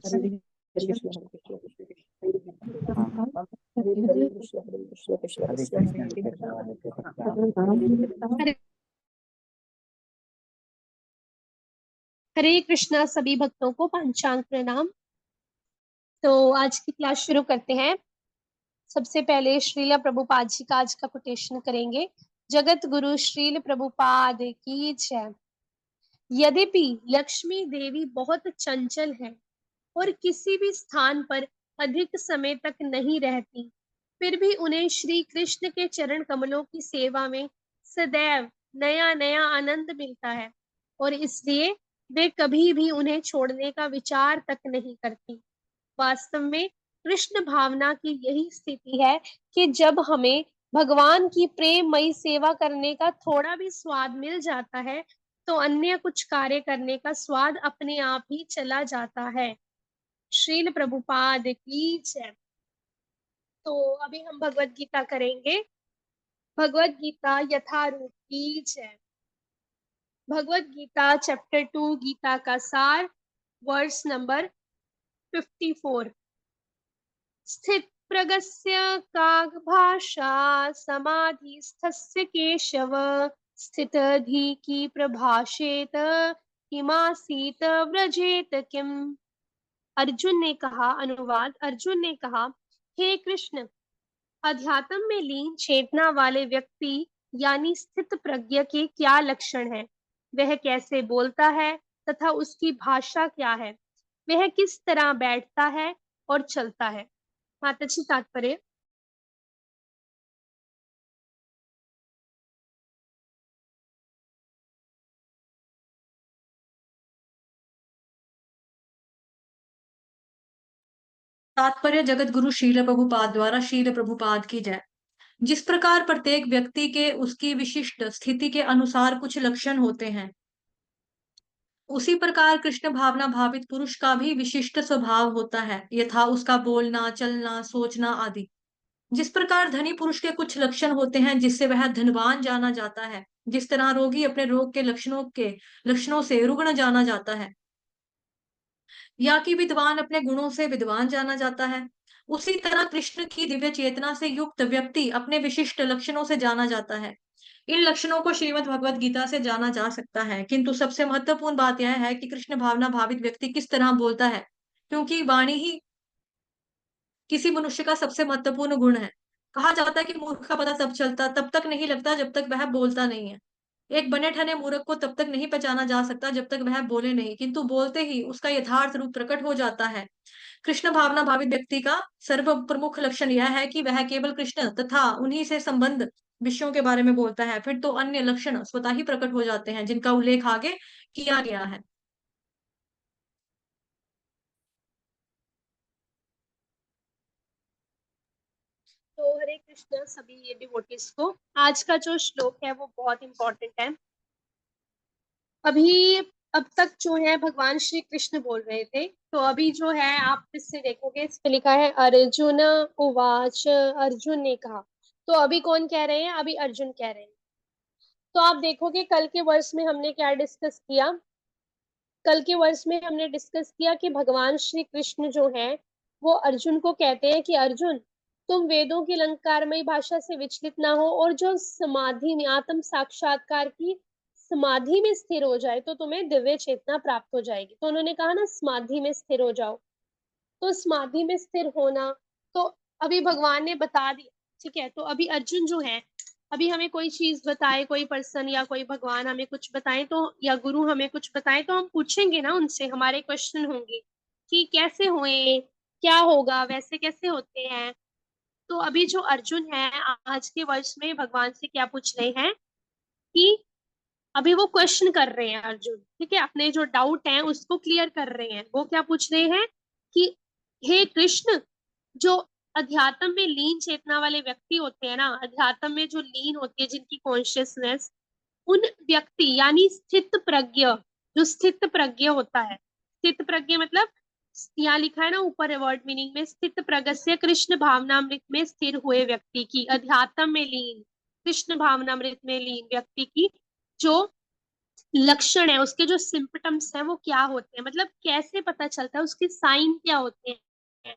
हरे कृष्ण हरे कृष्ण हरे कृष्ण कृष्ण कृष्ण हरे हरे कृष्णा। सभी भक्तों को पंचांग प्रणाम। तो आज की क्लास शुरू करते हैं। सबसे पहले श्रील प्रभुपाद जी का आज का कोटेशन करेंगे। जगत गुरु श्रील प्रभुपाद की जय। यद्यपि लक्ष्मी देवी बहुत चंचल है और किसी भी स्थान पर अधिक समय तक नहीं रहती, फिर भी उन्हें श्री कृष्ण के चरण कमलों की सेवा में सदैव नया नया आनंद मिलता है और इसलिए वे कभी भी उन्हें छोड़ने का विचार तक नहीं करती। वास्तव में कृष्ण भावना की यही स्थिति है कि जब हमें भगवान की प्रेममयी सेवा करने का थोड़ा भी स्वाद मिल जाता है तो अन्य कुछ कार्य करने का स्वाद अपने आप ही चला जाता है। श्रील प्रभुपाद की जय। तो अभी हम भगवत गीता करेंगे। भगवत गीता यथारूप की जय। भगवत गीता चैप्टर 2 गीता का सार, वर्स नंबर 54। स्थित प्रगस्य काग भाषा समाधिस्थस्य केशव स्थितधि की प्रभाषेत किमासीत व्रजेत किम। अर्जुन ने कहा, अनुवाद, अर्जुन ने कहा, हे कृष्ण, अध्यात्म में लीन चेतना वाले व्यक्ति यानी स्थित प्रज्ञ के क्या लक्षण है? वह कैसे बोलता है तथा उसकी भाषा क्या है? वह किस तरह बैठता है और चलता है? माताजी तात्पर्य। तात्पर्य जगत गुरु शील प्रभुपाद द्वारा शील प्रभुपाद की जय। जिस प्रकार प्रत्येक व्यक्ति के उसकी विशिष्ट स्थिति के अनुसार कुछ लक्षण होते हैं, उसी प्रकार कृष्ण भावना भावित पुरुष का भी विशिष्ट स्वभाव होता है, यथा उसका बोलना, चलना, सोचना आदि। जिस प्रकार धनी पुरुष के कुछ लक्षण होते हैं जिससे वह धनवान जाना जाता है, जिस तरह रोगी अपने रोग के लक्षणों से रुग्ण जाना जाता है, या कि विद्वान अपने गुणों से विद्वान जाना जाता है, उसी तरह कृष्ण की दिव्य चेतना से युक्त व्यक्ति अपने विशिष्ट लक्षणों से जाना जाता है। इन लक्षणों को श्रीमद् भगवत गीता से जाना जा सकता है, किंतु सबसे महत्वपूर्ण बात यह है कि कृष्ण भावना भावित व्यक्ति किस तरह बोलता है, क्योंकि वाणी ही किसी मनुष्य का सबसे महत्वपूर्ण गुण है। कहा जाता है कि मूर्ख का पता तब तक नहीं लगता जब तक वह बोलता नहीं है। एक बने ठने मूर्ख को तब तक नहीं पहचाना जा सकता जब तक वह बोले नहीं, किंतु बोलते ही उसका यथार्थ रूप प्रकट हो जाता है। कृष्ण भावना भावित व्यक्ति का सर्व प्रमुख लक्षण यह है कि वह केवल कृष्ण तथा उन्हीं से संबंध विषयों के बारे में बोलता है, फिर तो अन्य लक्षण स्वतः ही प्रकट हो जाते हैं जिनका उल्लेख आगे किया गया है। तो हरे कृष्ण सभी ये डिवोटीज को। आज का जो श्लोक है वो बहुत इंपॉर्टेंट है। अभी अब तक जो है भगवान श्री कृष्ण बोल रहे थे, तो अभी जो है आप इससे देखोगे, इस पे लिखा है अर्जुन उवाच। अर्जुन ने कहा, तो अभी कौन कह रहे हैं? अभी अर्जुन कह रहे हैं। तो आप देखोगे कल के वर्ष में हमने क्या डिस्कस किया। कल के वर्ष में हमने डिस्कस किया कि भगवान श्री कृष्ण जो है वो अर्जुन को कहते हैं कि अर्जुन, तुम वेदों की अलंकारमयी भाषा से विचलित ना हो और जो समाधि में, आत्म साक्षात्कार की समाधि में स्थिर हो जाए तो तुम्हें दिव्य चेतना प्राप्त हो जाएगी। तो उन्होंने कहा ना, समाधि में स्थिर हो जाओ। तो समाधि में स्थिर होना तो अभी भगवान ने बता दिया। ठीक है, तो अभी अर्जुन जो है, अभी हमें कोई चीज बताए, कोई पर्सन या कोई भगवान हमें कुछ बताए तो, या गुरु हमें कुछ बताए तो हम पूछेंगे ना उनसे, हमारे क्वेश्चन होंगे कि कैसे हुए, क्या होगा, वैसे कैसे होते हैं। तो अभी जो अर्जुन है आज के वर्ष में भगवान से क्या पूछ रहे हैं कि अभी वो क्वेश्चन कर रहे हैं अर्जुन। ठीक है, अपने जो डाउट है उसको क्लियर कर रहे हैं। वो क्या पूछ रहे हैं कि हे कृष्ण, जो अध्यात्म में लीन चेतना वाले व्यक्ति होते हैं ना, अध्यात्म में जो लीन होती है जिनकी कॉन्शियसनेस, उन व्यक्ति यानी स्थित प्रज्ञ, जो स्थित प्रज्ञ होता है, स्थित प्रज्ञ मतलब यहाँ लिखा है ना ऊपर वर्ड मीनिंग में, स्थित प्रगस्य कृष्ण भावनामृत में स्थिर हुए व्यक्ति की, अध्यात्म में लीन, कृष्ण भावनामृत में लीन व्यक्ति की जो लक्षण है, उसके जो सिम्पटम्स है वो क्या होते हैं, मतलब कैसे पता चलता है, उसके साइन क्या होते हैं,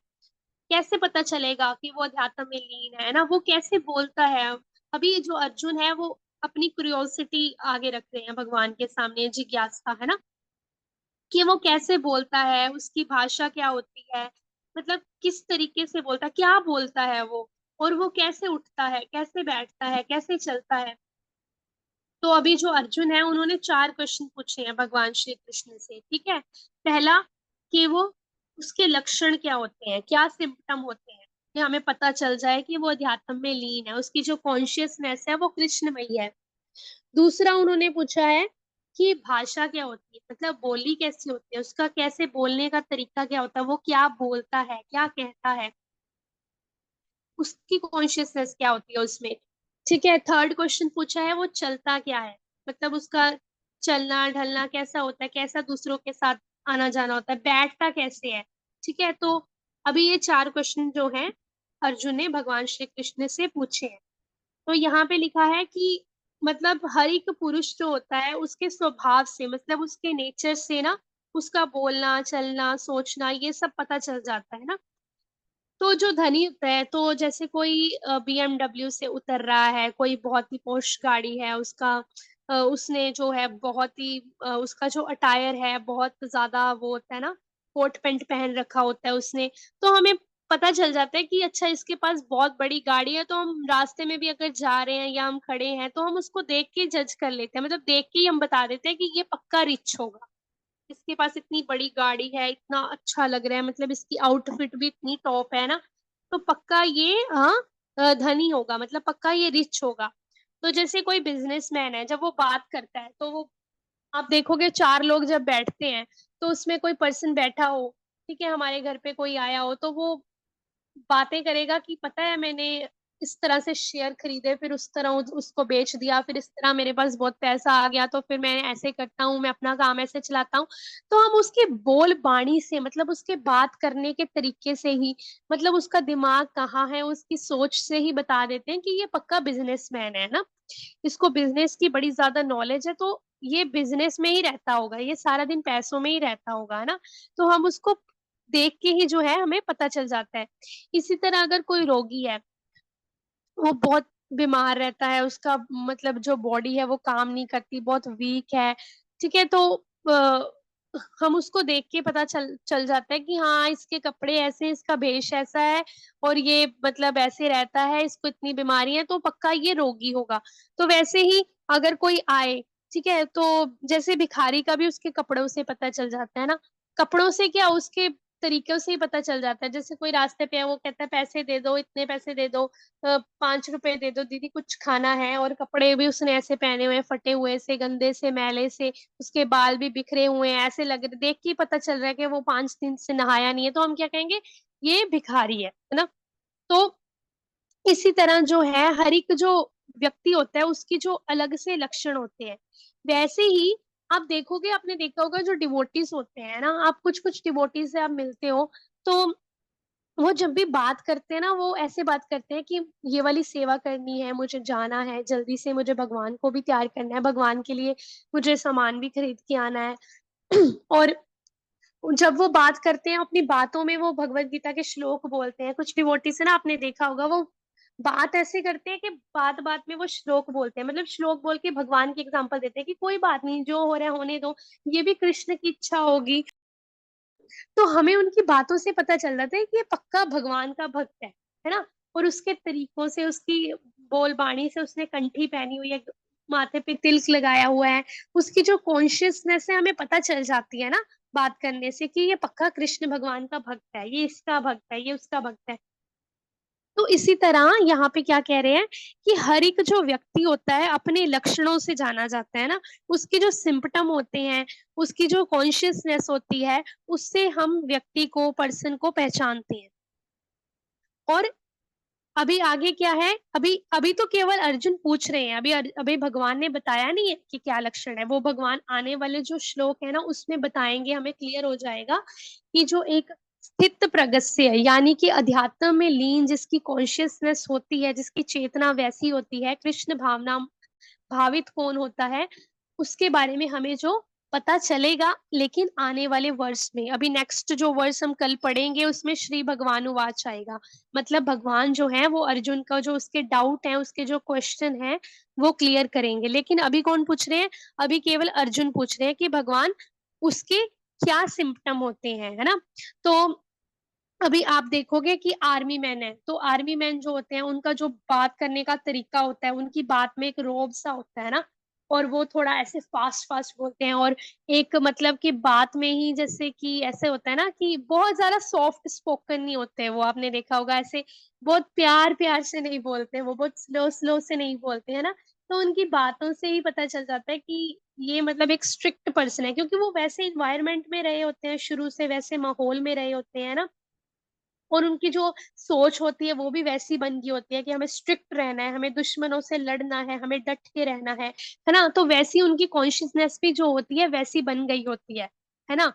कैसे पता चलेगा कि वो अध्यात्म में लीन है ना, वो कैसे बोलता है। अभी जो अर्जुन है वो अपनी क्यूरियोसिटी आगे रख रहे हैं भगवान के सामने, जिज्ञासा है ना, कि वो कैसे बोलता है, उसकी भाषा क्या होती है, मतलब किस तरीके से बोलता है, क्या बोलता है वो, और वो कैसे उठता है, कैसे बैठता है, कैसे चलता है। तो अभी जो अर्जुन है उन्होंने 4 क्वेश्चन पूछे हैं भगवान श्री कृष्ण से, ठीक है। पहला, कि वो उसके लक्षण क्या होते हैं, क्या सिम्पटम होते हैं, कि हमें पता चल जाए कि वो अध्यात्म में लीन है, उसकी जो कॉन्शियसनेस है वो कृष्णमयी है। दूसरा उन्होंने पूछा है कि भाषा क्या होती है, मतलब बोली कैसी होती है, उसका कैसे बोलने का तरीका क्या होता है, वो क्या बोलता है, क्या कहता है, उसकी कॉन्शियसनेस क्या होती है उसमें। ठीक है। थर्ड क्वेश्चन पूछा है वो चलता क्या है, मतलब उसका चलना ढलना कैसा होता है, कैसा दूसरों के साथ आना जाना होता है, बैठता कैसे है। ठीक है। तो अभी ये 4 क्वेश्चन जो हैं अर्जुन ने भगवान श्री कृष्ण से पूछे हैं। तो यहाँ पे लिखा है कि मतलब हर एक पुरुष जो होता है उसके स्वभाव से, मतलब उसके नेचर से ना, उसका बोलना चलना सोचना ये सब पता चल जाता है ना। तो जो धनी होता है, तो जैसे कोई BMW से उतर रहा है, कोई बहुत ही पॉश गाड़ी है उसका, उसने जो है बहुत ही उसका जो अटायर है बहुत ज्यादा वो होता है ना, कोट पैंट पहन रखा होता है उसने, तो हमें पता चल जाता है कि अच्छा इसके पास बहुत बड़ी गाड़ी है। तो हम रास्ते में भी अगर जा रहे हैं या हम खड़े हैं तो हम उसको देख के जज कर लेते हैं, मतलब देख के ही हम बता देते हैं कि ये पक्का रिच होगा, इसके पास इतनी बड़ी गाड़ी है, इतना अच्छा लग रहा है, मतलब इसकी आउटफिट भी इतनी टॉप है ना, तो पक्का ये हाँ धनी होगा, मतलब पक्का ये रिच होगा। तो जैसे कोई बिजनेसमैन है, जब वो बात करता है तो वो, आप देखोगे 4 लोग जब बैठते हैं तो उसमें कोई पर्सन बैठा हो, ठीक है, हमारे घर पे कोई आया हो, तो वो बातें करेगा कि पता है मैंने इस तरह से शेयर खरीदे, फिर उस तरह उसको बेच दिया, फिर इस तरह मेरे पास बहुत पैसा आ गया, तो फिर मैं ऐसे करता हूँ, मैं अपना काम ऐसे चलाता हूँ। तो हम उसके बोल बाणी से, मतलब उसके बात करने के तरीके से ही, मतलब उसका दिमाग कहाँ है, उसकी सोच से ही बता देते हैं कि ये पक्का बिजनेसमैन है ना, इसको बिजनेस की बड़ी ज्यादा नॉलेज है, तो ये बिजनेस में ही रहता होगा, ये सारा दिन पैसों में ही रहता होगा, है ना। तो हम उसको देख के ही जो है हमें पता चल जाता है। इसी तरह अगर कोई रोगी है, वो बहुत बीमार रहता है, उसका मतलब जो बॉडी है वो काम नहीं करती, बहुत वीक है, ठीक है, तो हम उसको देख के पता चल चल जाता है कि हाँ इसके कपड़े ऐसे हैं, इसका भेष ऐसा है, और ये मतलब ऐसे रहता है, इसको इतनी बीमारी है, तो पक्का ये रोगी होगा। तो वैसे ही अगर कोई आए, ठीक है, तो जैसे भिखारी का भी उसके कपड़ों से पता चल जाता है ना, कपड़ों से क्या, उसके तरीकों से ही पता चल जाता है। जैसे कोई रास्ते पे है, वो कहता है पैसे दे दो, इतने पैसे दे दो, 5 रुपए दे दो दीदी, कुछ खाना है, और कपड़े भी उसने ऐसे पहने हुए हैं, फटे हुए से, गंदे से, मैले से, उसके बाल भी बिखरे हुए हैं, ऐसे लग रहे, देख के ही पता चल रहा है कि वो 5 दिन से नहाया नहीं है, तो हम क्या कहेंगे, ये भिखारी है ना। तो इसी तरह जो है हर एक जो व्यक्ति होता है उसकी जो अलग से लक्षण होते हैं। वैसे ही आप देखोगे, आपने देखा होगा जो डिवोटीज होते हैं ना, आप कुछ कुछ डिवोटीज से आप मिलते हो, तो वो जब भी बात करते हैं ना, वो ऐसे बात करते हैं कि ये वाली सेवा करनी है, मुझे जाना है जल्दी से, मुझे भगवान को भी तैयार करना है, भगवान के लिए मुझे सामान भी खरीद के आना है। और जब वो बात करते हैं अपनी बातों में, वो भगवत गीता के श्लोक बोलते हैं, कुछ डिवोटी से ना आपने देखा होगा, वो बात ऐसे करते हैं कि बात बात में वो श्लोक बोलते हैं, मतलब श्लोक बोल के भगवान की एग्जांपल देते हैं कि कोई बात नहीं, जो हो रहा है होने दो, ये भी कृष्ण की इच्छा होगी। तो हमें उनकी बातों से पता चल जाता है कि ये पक्का भगवान का भक्त है ना। और उसके तरीकों से, उसकी बोल बाणी से, उसने कंठी पहनी हुई है, माथे पे तिलक लगाया हुआ है, उसकी जो कॉन्शियसनेस है हमें पता चल जाती है ना बात करने से, कि ये पक्का कृष्ण भगवान का भक्त है, ये इसका भक्त है, ये उसका भक्त है। तो इसी तरह यहाँ पे क्या कह रहे हैं कि हर एक जो व्यक्ति होता है अपने लक्षणों से जाना जाता है ना, उसके जो सिम्पटम होते हैं, उसकी जो कॉन्शियसनेस होती है, उससे हम व्यक्ति को, पर्सन को पहचानते हैं। और अभी आगे क्या है, अभी अभी तो केवल अर्जुन पूछ रहे हैं, अभी भगवान ने बताया नहीं है कि क्या लक्षण है, वो भगवान आने वाले जो श्लोक है ना उसमें बताएंगे, हमें क्लियर हो जाएगा कि जो एक स्थित प्रगस्य है, यानी कि अध्यात्म में लीन, जिसकी कॉन्शियसनेस होती है, जिसकी चेतना वैसी होती है, कृष्ण भावना भावित कौन होता है, उसके बारे में हमें जो पता चलेगा, लेकिन आने वाले वर्ष में। अभी नेक्स्ट जो वर्ष हम कल पढ़ेंगे उसमें श्री भगवानुवाच आएगा, मतलब भगवान जो है वो अर्जुन का जो उसके डाउट है, उसके जो क्वेश्चन है वो क्लियर करेंगे। लेकिन अभी कौन पूछ रहे हैं? अभी केवल अर्जुन पूछ रहे हैं कि भगवान उसके क्या सिम्पटम होते हैं, है ना। तो अभी आप देखोगे कि आर्मी मैन है, तो आर्मी मैन जो होते हैं उनका जो बात करने का तरीका होता है, उनकी बात में एक रोब सा होता है ना, और वो थोड़ा ऐसे फास्ट फास्ट बोलते हैं, और एक मतलब कि बात में ही जैसे कि ऐसे होता है ना कि बहुत ज्यादा सॉफ्ट स्पोकन नहीं होते हैं वो, आपने देखा होगा ऐसे बहुत प्यार प्यार से नहीं बोलते, वो बहुत स्लो स्लो से नहीं बोलते है ना। तो उनकी बातों से ही पता चल जाता है कि ये मतलब एक स्ट्रिक्ट पर्सन है, क्योंकि वो वैसे इन्वायरमेंट में रहे होते हैं, शुरू से वैसे माहौल में रहे होते हैं ना, और उनकी जो सोच होती है वो भी वैसी बन गई होती है कि हमें स्ट्रिक्ट रहना है, हमें दुश्मनों से लड़ना है, हमें डट के रहना है ना। तो वैसी उनकी कॉन्शियसनेस भी जो होती है वैसी बन गई होती है ना,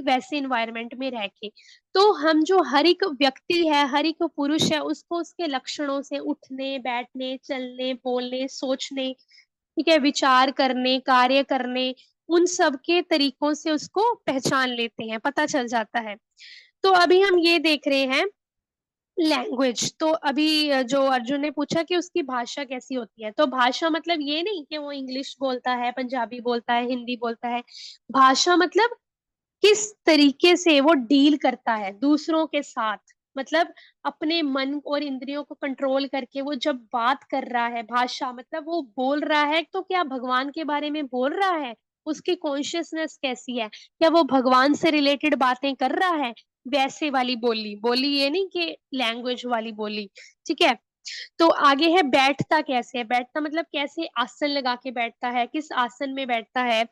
वैसे इन्वायरमेंट में रह के। तो हम जो हर एक व्यक्ति है, हर एक पुरुष है, उसको उसके लक्षणों से, उठने बैठने चलने बोलने सोचने, ठीक है, विचार करने कार्य करने, उन सब के तरीकों से उसको पहचान लेते हैं, पता चल जाता है। तो अभी हम ये देख रहे हैं लैंग्वेज। तो अभी जो अर्जुन ने पूछा कि उसकी भाषा कैसी होती है, तो भाषा मतलब ये नहीं कि वो इंग्लिश बोलता है, पंजाबी बोलता है, हिंदी बोलता है। भाषा मतलब किस तरीके से वो डील करता है दूसरों के साथ, मतलब अपने मन और इंद्रियों को कंट्रोल करके वो जब बात कर रहा है। भाषा मतलब वो बोल रहा है तो क्या भगवान के बारे में बोल रहा है, उसकी कॉन्शियसनेस कैसी है, क्या वो भगवान से रिलेटेड बातें कर रहा है, वैसे वाली बोली। बोली ये नहीं कि लैंग्वेज वाली बोली, ठीक है। तो आगे है बैठता कैसे है, बैठता मतलब कैसे आसन लगा के बैठता है, किस आसन में बैठता है,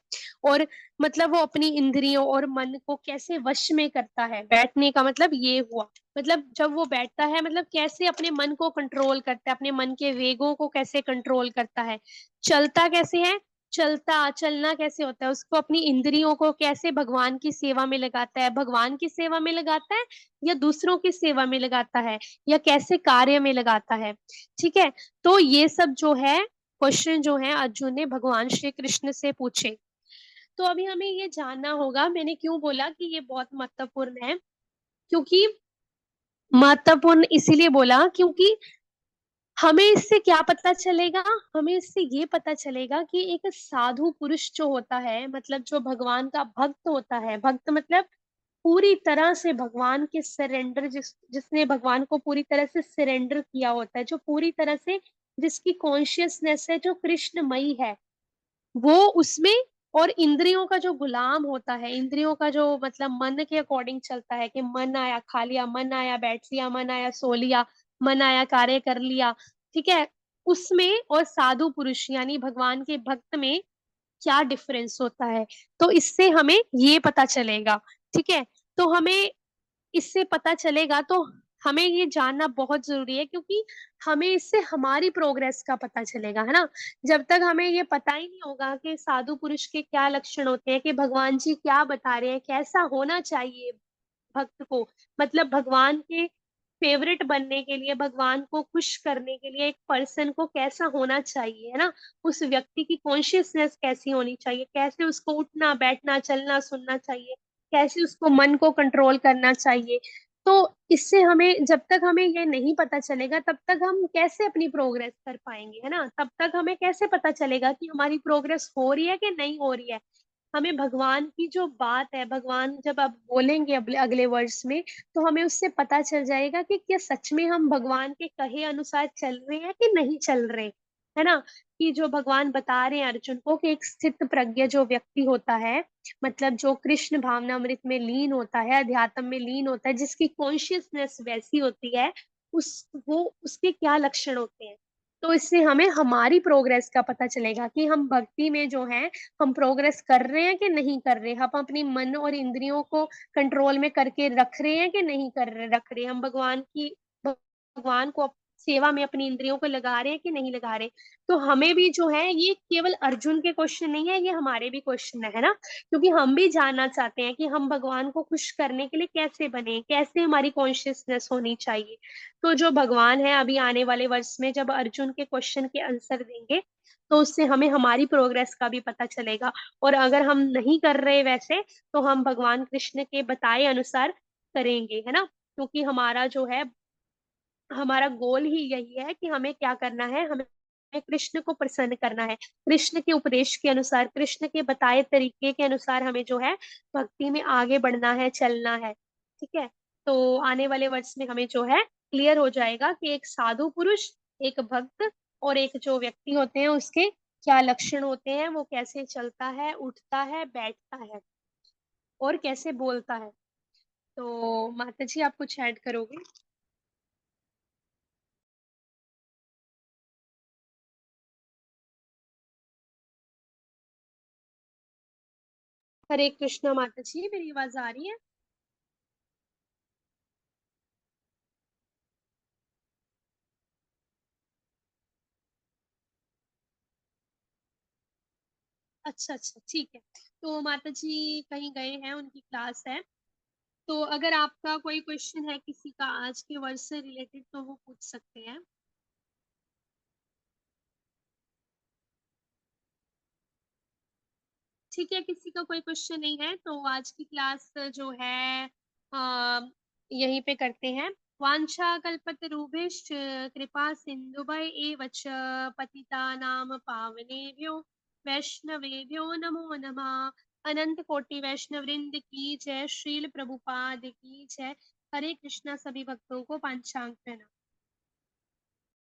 और मतलब वो अपनी इंद्रियों और मन को कैसे वश में करता है। बैठने का मतलब ये हुआ, मतलब जब वो बैठता है मतलब कैसे अपने मन को कंट्रोल करता है, अपने मन के वेगों को कैसे कंट्रोल करता है। चलता कैसे है, चलना कैसे होता है, उसको अपनी इंद्रियों को कैसे भगवान की सेवा में लगाता है, भगवान की सेवा में लगाता है या दूसरों की सेवा में लगाता है, या कैसे कार्य में लगाता है, ठीक है। तो ये सब जो है क्वेश्चन जो है अर्जुन ने भगवान श्री कृष्ण से पूछे। तो अभी हमें ये जानना होगा, मैंने क्यों बोला कि ये बहुत महत्वपूर्ण है, क्योंकि महत्वपूर्ण इसीलिए बोला क्योंकि हमें इससे क्या पता चलेगा, हमें इससे ये पता चलेगा कि एक साधु पुरुष जो होता है, मतलब जो भगवान का भक्त होता है, भक्त मतलब पूरी तरह से भगवान के सरेंडर, जिसने भगवान को पूरी तरह से सरेंडर किया होता है, जो पूरी तरह से जिसकी कॉन्शियसनेस है जो कृष्णमयी है, वो उसमें, और इंद्रियों का जो गुलाम होता है, इंद्रियों का जो मतलब मन के अकॉर्डिंग चलता है कि मन आया खा लिया, मन आया बैठ लिया, मन आया सो लिया, मन आया कार्य कर लिया, ठीक है। उसमें और साधु पुरुष यानी भगवान के भक्त में क्या डिफरेंस होता है, तो इससे हमें ये पता चलेगा, ठीक है। तो हमें इससे पता चलेगा, तो हमें ये जानना बहुत जरूरी है, क्योंकि हमें इससे हमारी प्रोग्रेस का पता चलेगा, है ना। जब तक हमें ये पता ही नहीं होगा कि साधु पुरुष के क्या लक्षण होते हैं, कि भगवान जी क्या बता रहे हैं, कैसा होना चाहिए भक्त को, मतलब भगवान के फेवरेट बनने के लिए, भगवान को खुश करने के लिए एक पर्सन को कैसा होना चाहिए, है ना। उस व्यक्ति की कॉन्शियसनेस कैसी होनी चाहिए, कैसे उसको उठना बैठना चलना सुनना चाहिए, कैसे उसको मन को कंट्रोल करना चाहिए। तो इससे हमें, जब तक हमें ये नहीं पता चलेगा तब तक हम कैसे अपनी प्रोग्रेस कर पाएंगे, है ना। तब तक हमें कैसे पता चलेगा कि हमारी प्रोग्रेस हो रही है कि नहीं हो रही है। हमें भगवान की जो बात है, भगवान जब आप बोलेंगे अगले वर्ष में, तो हमें उससे पता चल जाएगा कि क्या सच में हम भगवान के कहे अनुसार चल रहे हैं कि नहीं चल रहे, है ना। कि जो भगवान बता रहे हैं अर्जुन को कि एक स्थित प्रज्ञ जो व्यक्ति होता है, मतलब जो कृष्ण भावनामृत में लीन होता है, अध्यात्म में लीन होता है, जिसकी कॉन्शियसनेस वैसी होती है, वो उसके क्या लक्षण होते हैं। तो इससे हमें हमारी प्रोग्रेस का पता चलेगा कि हम भक्ति में जो है हम प्रोग्रेस कर रहे हैं कि नहीं कर रहे, हम अपनी मन और इंद्रियों को कंट्रोल में करके रख रहे हैं कि नहीं कर रहे रख रहे, हम भगवान को सेवा में अपनी इंद्रियों को लगा रहे हैं कि नहीं लगा रहे। तो हमें भी जो है, ये केवल अर्जुन के क्वेश्चन नहीं है, ये हमारे भी क्वेश्चन है ना, क्योंकि हम भी जानना चाहते हैं कि हम भगवान को खुश करने के लिए कैसे बने, कैसे हमारी कॉन्शियसनेस होनी चाहिए। तो जो भगवान है अभी आने वाले वर्ष में जब अर्जुन के क्वेश्चन के आंसर देंगे, तो उससे हमें हमारी प्रोग्रेस का भी पता चलेगा। और अगर हम नहीं कर रहे वैसे, तो हम भगवान कृष्ण के बताए अनुसार करेंगे, है ना, क्योंकि हमारा जो है, हमारा गोल ही यही है कि हमें क्या करना है, हमें कृष्ण को प्रसन्न करना है। कृष्ण के उपदेश के अनुसार, कृष्ण के बताए तरीके के अनुसार हमें जो है भक्ति में आगे बढ़ना है, चलना है। ठीक है। तो आने वाले वर्ष में हमें जो है क्लियर हो जाएगा कि एक साधु पुरुष, एक भक्त और एक जो व्यक्ति होते हैं उसके क्या लक्षण होते हैं, वो कैसे चलता है, उठता है, बैठता है और कैसे बोलता है। तो माता जी आप कुछ ऐड करोगे? हरे कृष्णा माता जी, मेरी आवाज आ रही है? अच्छा अच्छा, ठीक है। तो माता जी कहीं गए हैं, उनकी क्लास है। तो अगर आपका कोई क्वेश्चन है किसी का आज के वर्ष से रिलेटेड, तो वो पूछ सकते हैं। ठीक है, किसी का कोई क्वेश्चन नहीं है तो आज की क्लास जो है यहीं पे करते हैं। वांछा कल्पतरुभ्यश्च कृपा सिन्धुभय एव च पतितानां पावनेभ्यो वैष्णवेभ्यो नमो नमः। अनंत कोटि वैष्णव वृंद की जय, श्रील प्रभुपाद की जय। हरे कृष्णा। सभी भक्तों को पांचांग प्रणाम।